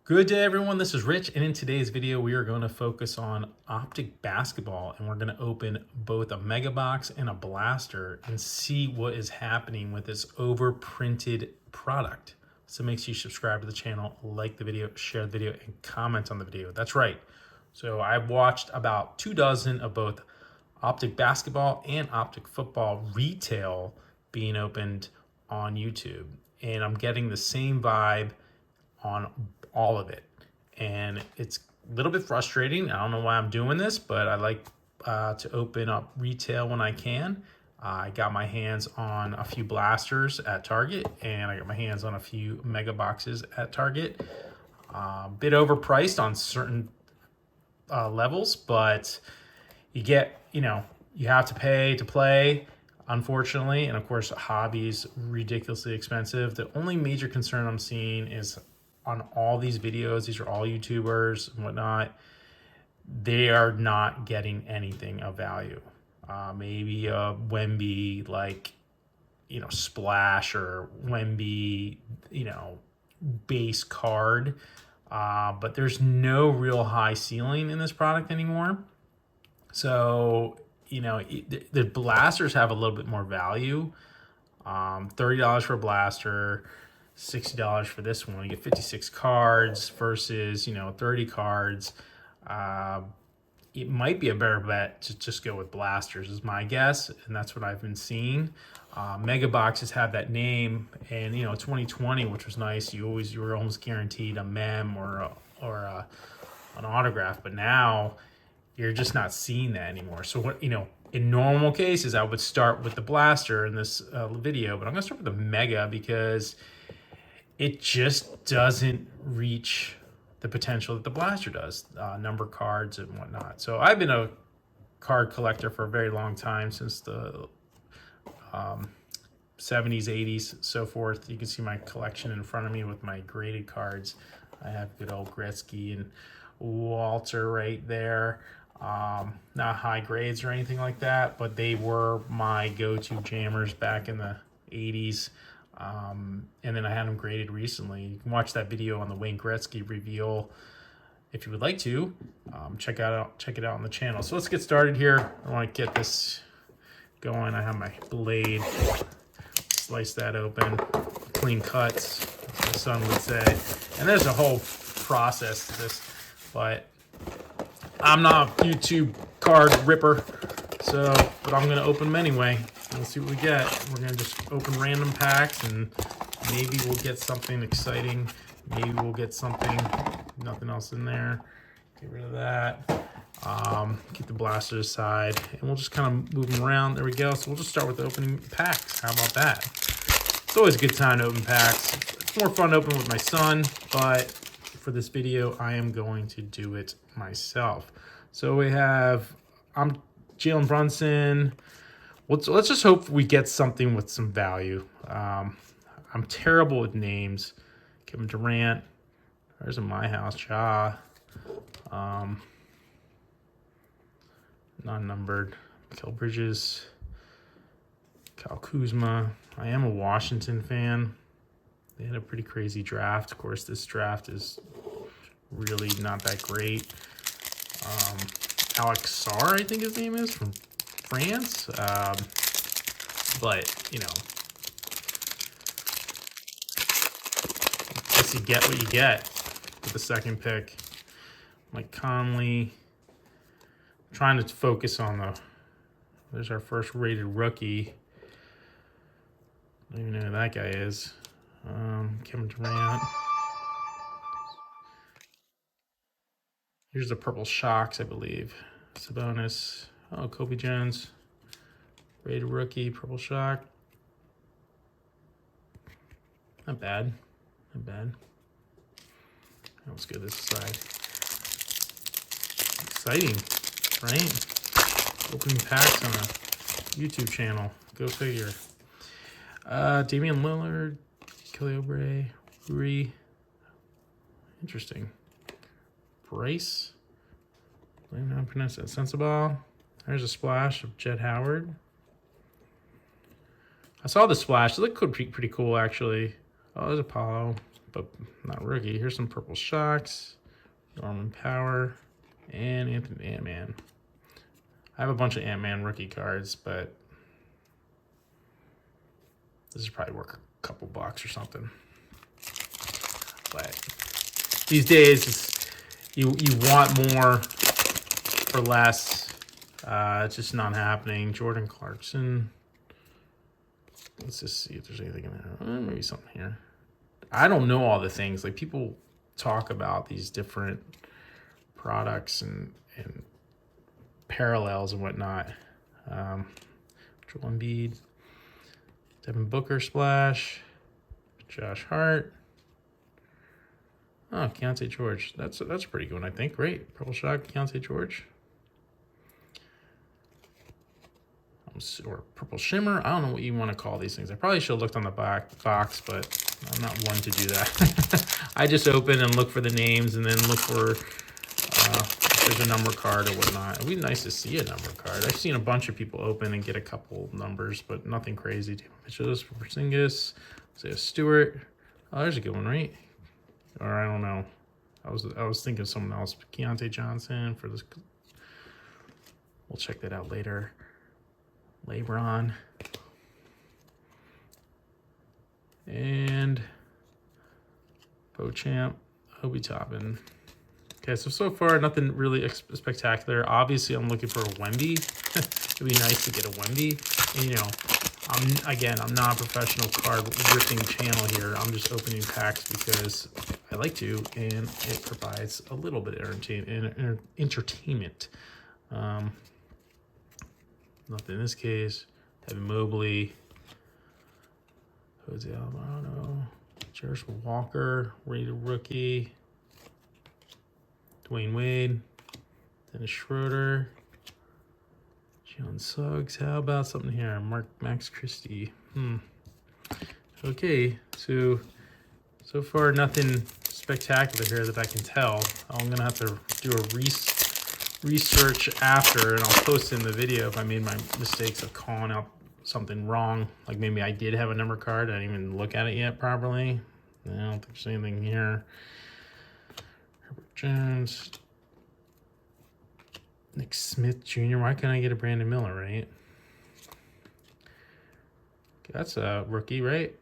Good day, everyone. This is Rich, and in today's video, we are going to focus on Optic basketball, and we're going to open both a mega box and a blaster and see what is happening with this overprinted product. So make sure you subscribe to the channel, like the video, share the video, and comment on the video. That's right. So I've watched about 24 of both Optic basketball and Optic football retail being opened on YouTube, and I'm getting the same vibe on all of it, and it's a little bit frustrating. I don't know why I'm doing this, but I like to open up retail when I can. I got my hands on a few blasters at Target, and I got my hands on a few mega boxes at Target. A bit overpriced on certain levels, but you get, you have to pay to play, unfortunately. And of course, hobby's ridiculously expensive. The only major concern I'm seeing is on all these videos, these are all YouTubers and whatnot, they are not getting anything of value. Maybe a Wemby, splash, or Wemby, base card. But there's no real high ceiling in this product anymore. So, the blasters have a little bit more value. $30 for a blaster, $60 for this one. You get 56 cards versus 30 cards. It might be a better bet to just go with blasters, is my guess, and that's what I've been seeing. Mega boxes have that name, and 2020, which was nice. You were almost guaranteed a mem or an autograph, but now you're just not seeing that anymore. So what in normal cases, I would start with the blaster in this video, but I'm gonna start with the mega because it just doesn't reach the potential that the blaster does, number cards and whatnot. So I've been a card collector for a very long time, since the 70s, 80s, so forth. You can see my collection in front of me with my graded cards. I have good old Gretzky and Walter right there. Not high grades or anything like that, but they were my go-to jammers back in the 80s. And then I had them graded recently. You can watch that video on the Wayne Gretzky reveal if you would like to. Check it out on the channel. So let's get started here. I want to get this going. I have my blade. Slice that open. Clean cuts, as my son would say. And there's a whole process to this, but I'm not a YouTube card ripper, but I'm gonna open them anyway. We'll see what we get. We're gonna just open random packs, and maybe we'll get something exciting. Maybe we'll get something, nothing else in there. Get rid of that. Keep the blaster aside, and we'll just kind of move them around. There we go. So we'll just start with opening packs. How about that? It's always a good time to open packs. It's more fun to open with my son, but for this video, I am going to do it myself. So we have Jalen Brunson. Let's just hope we get something with some value. I'm terrible with names. Kevin Durant. There's a My House. Ja. Non-numbered. Kel Bridges. Kyle Kuzma. I am a Washington fan. They had a pretty crazy draft. Of course, this draft is really not that great. Alex Sarr, I think his name is, from France. But, I guess you get what you get with the second pick. Mike Conley. I'm trying to focus on there's our first rated rookie. I don't even know who that guy is. Kevin Durant. Here's the purple shocks, I believe. Sabonis. Oh, Kobe Jones. Rated rookie, purple shock. Not bad. Not bad. Let's go this side. Exciting, right? Opening packs on a YouTube channel. Go figure. Damian Lillard. Kelly Oubre. Rui. Interesting. Bryce. I don't know how to pronounce that. Sensabaugh. There's a splash of Jet Howard. I saw the splash. It looked pretty cool, actually. Oh, there's Apollo. but not rookie. Here's some purple shocks, Norman Power, and Anthony Ant-Man. I have a bunch of Ant-Man rookie cards, but this is probably worth a couple bucks or something. But these days, you want more for less. It's just not happening. Jordan Clarkson. Let's just see if there's anything in there. Maybe something here. I don't know all the things. Like, people talk about these different products and parallels and whatnot. Joel Embiid, Devin Booker splash, Josh Hart. Oh, Keontae George. That's a pretty good one, I think. Great. Purple shock, Keontae George. Or purple shimmer. I don't know what you want to call these things. I probably should have looked on the box, but I'm not one to do that. I just open and look for the names and then look for if there's a number card or whatnot. It'd be nice to see a number card. I've seen a bunch of people open and get a couple numbers, but nothing crazy. Mitchell for Porzingis, Isaiah Stewart. Oh, there's a good one, right? Or I don't know. I was thinking of someone else. Keontae Johnson for this. We'll check that out later. LeBron. And Beauchamp, Obi Toppin. Okay, so far nothing really spectacular. Obviously, I'm looking for a Wemby. It'd be nice to get a Wemby. And, you know, I'm not a professional card ripping channel here. I'm just opening packs because I like to, and it provides a little bit of entertainment. Nothing in this case. Evan Mobley, Jose Alvarado, Jarvis Walker, rated rookie, Dwayne Wade, Dennis Schroeder, Jalen Suggs. How about something here? Max Christie. Okay, so far nothing spectacular here that I can tell. I'm gonna have to do a research after, and I'll post in the video if I made my mistakes of calling out something wrong. Like maybe I did have a number card. I didn't even look at it yet properly. I don't think there's anything here. Herbert Jones. Nick Smith Jr. Why can't I get a Brandon Miller, right? That's a rookie, right?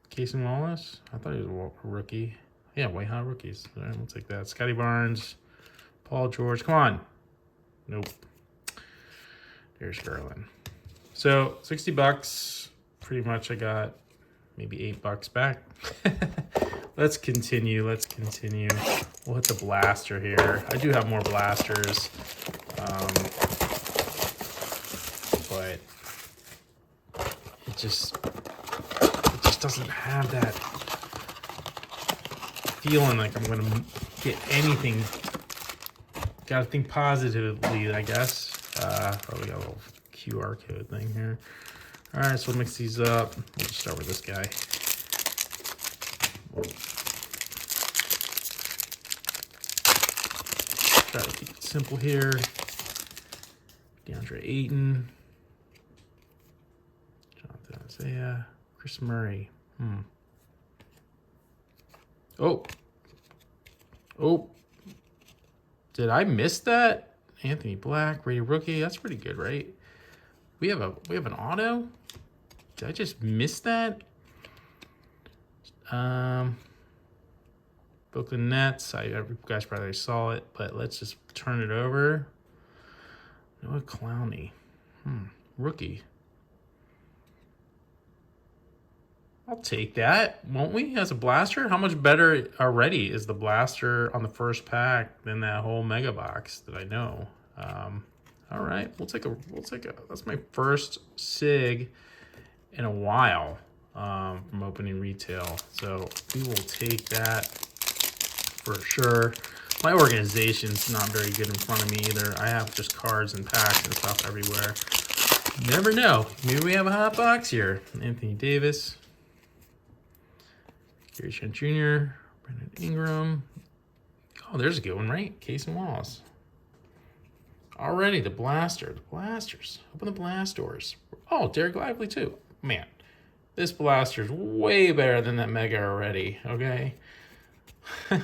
Casey Wallace? I thought he was a rookie. Yeah, white hot rookies. All right, we'll take that. Scotty Barnes. Paul George, come on. Nope. There's Garland. So $60, pretty much. I got maybe $8 back. Let's continue. We'll hit the blaster here. I do have more blasters, but it just doesn't have that feeling like I'm gonna get anything. Gotta think positively, I guess. Oh, we got a little QR code thing here. All right, so we'll mix these up. We'll just start with this guy. Try to keep it simple here. DeAndre Ayton. Jonathan Isaiah. Chris Murray. Oh. Did I miss that? Anthony Black, rated rookie. That's pretty good, right? We have an auto. Did I just miss that? Brooklyn Nets. You guys probably saw it, but let's just turn it over. Noah Clowney. Rookie. I'll take that, won't we? As a blaster, how much better already is the blaster on the first pack than that whole mega box that I know? All right, we'll take a. That's my first SIG in a while from opening retail, so we will take that for sure. My organization's not very good in front of me either. I have just cards and packs and stuff everywhere. Never know. Maybe we have a hot box here. Anthony Davis. Gary Trent Jr., Brandon Ingram. Oh, there's a good one, right? Casey Wallace. Already, the blasters. Open the blast doors. Oh, Derek Lively, too. Man, This blaster is way better than that Mega already, okay? All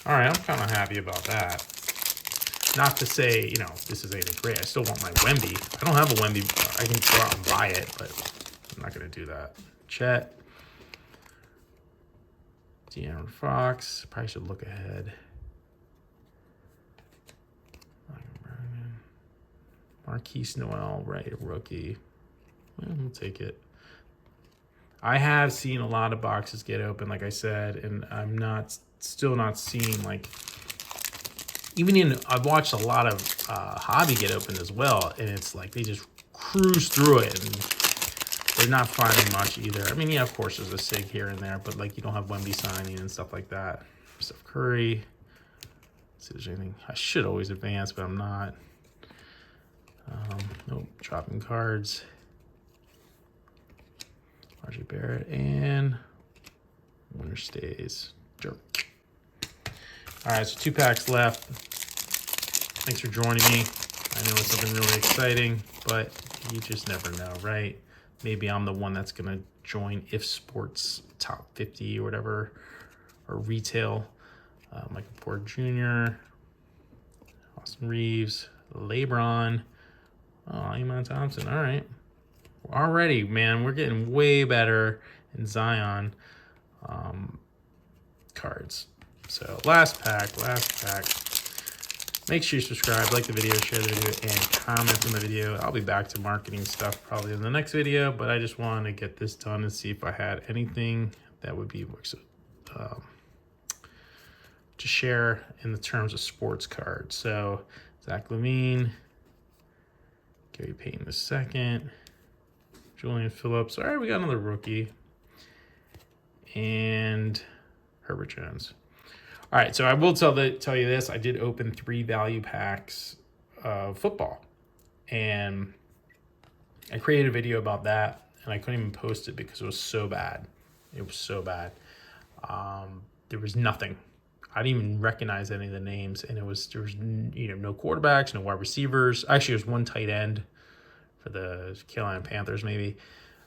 right, I'm kind of happy about that. Not to say, you know, this is anything great. I still want my Wemby. I don't have a Wemby. I can go out and buy it, but I'm not going to do that. Chet. De'Aaron Fox. Probably should look ahead. Marquise Noel, right, rookie. Well, we'll take it. I have seen a lot of boxes get open, like I said, and I'm still not seeing, like, I've watched a lot of hobby get opened as well, and it's like they just cruise through it, and they're not finding much either. I mean, yeah, of course, there's a SIG here and there, but like you don't have Wemby signing and stuff like that. Steph Curry. Let's see if there's anything. I should always advance, but I'm not. Nope, dropping cards. RJ Barrett and winner stays. Jerk. All right, so 2 packs left. Thanks for joining me. I know it's something really exciting, but you just never know, right? Maybe I'm the one that's going to join If Sports top 50 or whatever, or retail. Michael Porter Jr., Austin Reeves, LeBron, Iman Thompson. All right. Already, man, we're getting way better in Zion cards. So last pack. Make sure you subscribe, like the video, share the video, and comment on the video. I'll be back to marketing stuff probably in the next video, but I just wanted to get this done and see if I had anything that would be to share in the terms of sports cards. So Zach LaVine, Gary Payton II, Julian Phillips. All right, we got another rookie. And Herbert Jones. All right, so I will tell you this. I did open 3 value packs of football. And I created a video about that, and I couldn't even post it because it was so bad. It was so bad. There was nothing. I didn't even recognize any of the names, and there was no quarterbacks, no wide receivers. Actually, there was 1 tight end for the Carolina Panthers, maybe.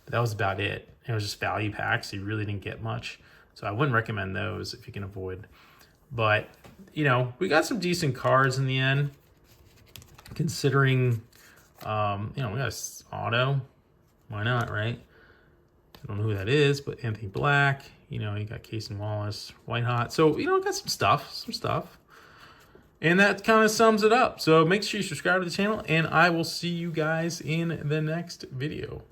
But that was about it. It was just value packs. So you really didn't get much. So I wouldn't recommend those if you can avoid. But, we got some decent cards in the end. Considering, we got Auto. Why not, right? I don't know who that is, but Anthony Black. You got Casey Wallace, White Hot. So, got some stuff. And that kind of sums it up. So make sure you subscribe to the channel, and I will see you guys in the next video.